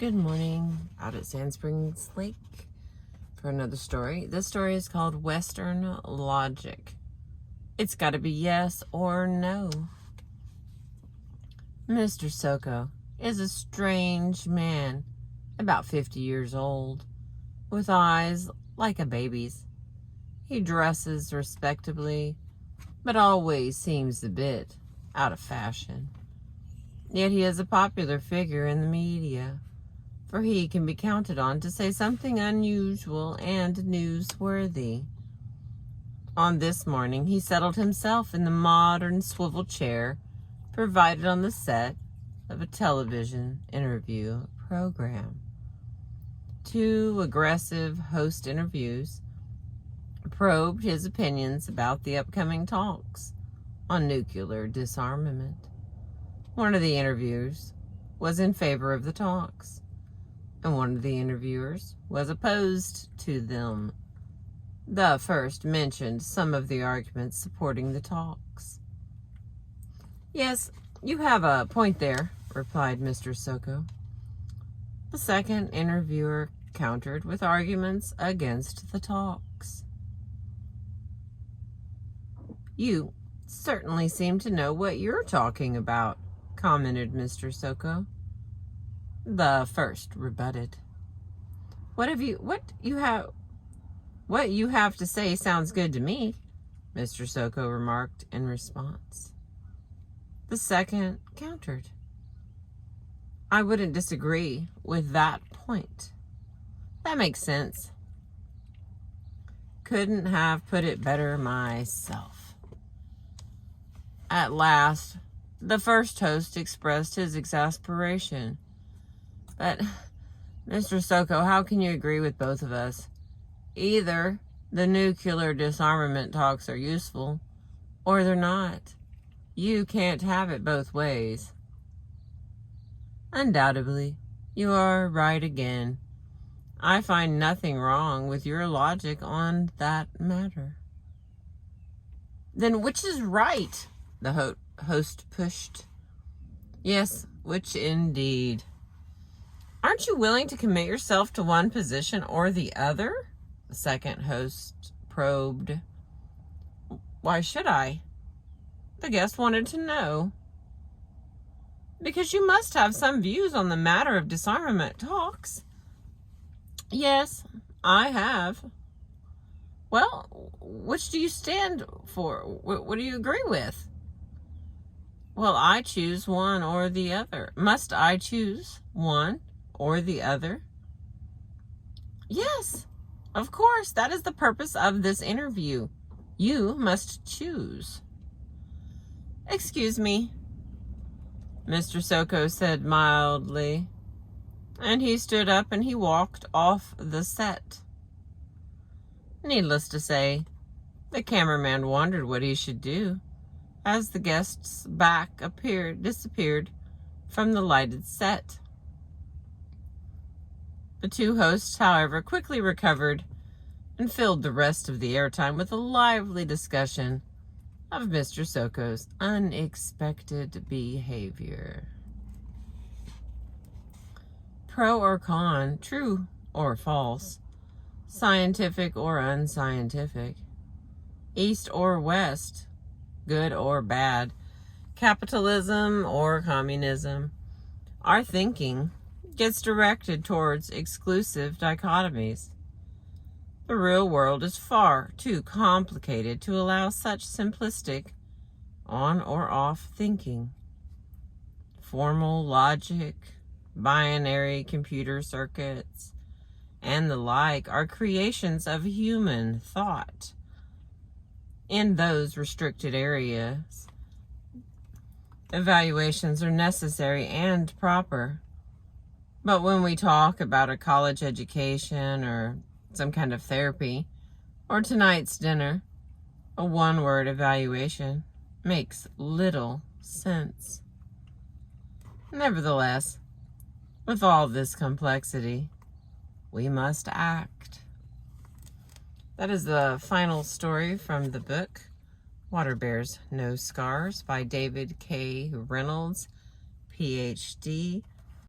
Good morning, out at Sand Springs Lake for another story. This story is called Western Logic. It's got to be yes or no. Mr. Soko is a strange man, about 50 years old, with eyes like a baby's. He dresses respectably, but always seems a bit out of fashion. Yet he is a popular figure in the media, for he can be counted on to say something unusual and newsworthy. On this morning, he settled himself in the modern swivel chair provided on the set of a television interview program. Two aggressive host interviews probed his opinions about the upcoming talks on nuclear disarmament. One of the interviewers was in favor of the talks, and one of the interviewers was opposed to them. The first mentioned some of the arguments supporting the talks. "Yes, you have a point there," replied Mr. Soko. The second interviewer countered with arguments against the talks. "You certainly seem to know what you're talking about," commented Mr. Soko. The first rebutted. What you have to say sounds good to me," Mr. Soko remarked in response. The second countered. "I wouldn't disagree with that point. That makes sense. Couldn't have put it better myself." At last, the first host expressed his exasperation. "But, Mr. Soko, how can you agree with both of us? Either the nuclear disarmament talks are useful, or they're not. You can't have it both ways." "Undoubtedly, you are right again. I find nothing wrong with your logic on that matter." "Then which is right?" the host pushed. "Yes, which indeed. Aren't you willing to commit yourself to one position or the other?" the second host probed. "Why should I?" the guest wanted to know. "Because you must have some views on the matter of disarmament talks." "Yes, I have." "Well, which do you stand for? What do you agree with?" "Well, I choose one or the other." "Must I choose one or the other?" "Yes, of course. That is the purpose of this interview. You must choose." "Excuse me," Mr. Soko said mildly, and he stood up and he walked off the set. Needless to say, the cameraman wondered what he should do as the guest's back disappeared from the lighted set. The two hosts, however, quickly recovered and filled the rest of the airtime with a lively discussion of Mr. Soko's unexpected behavior. Pro or con, true or false, scientific or unscientific, east or west, good or bad, capitalism or communism, our thinking gets directed towards exclusive dichotomies. The real world is far too complicated to allow such simplistic on or off thinking. Formal logic, binary computer circuits, and the like are creations of human thought. In those restricted areas, evaluations are necessary and proper. But when we talk about a college education or some kind of therapy, or tonight's dinner, a one-word evaluation makes little sense. Nevertheless, with all this complexity, we must act. That is the final story from the book Water Bears No Scars by David K. Reynolds, PhD,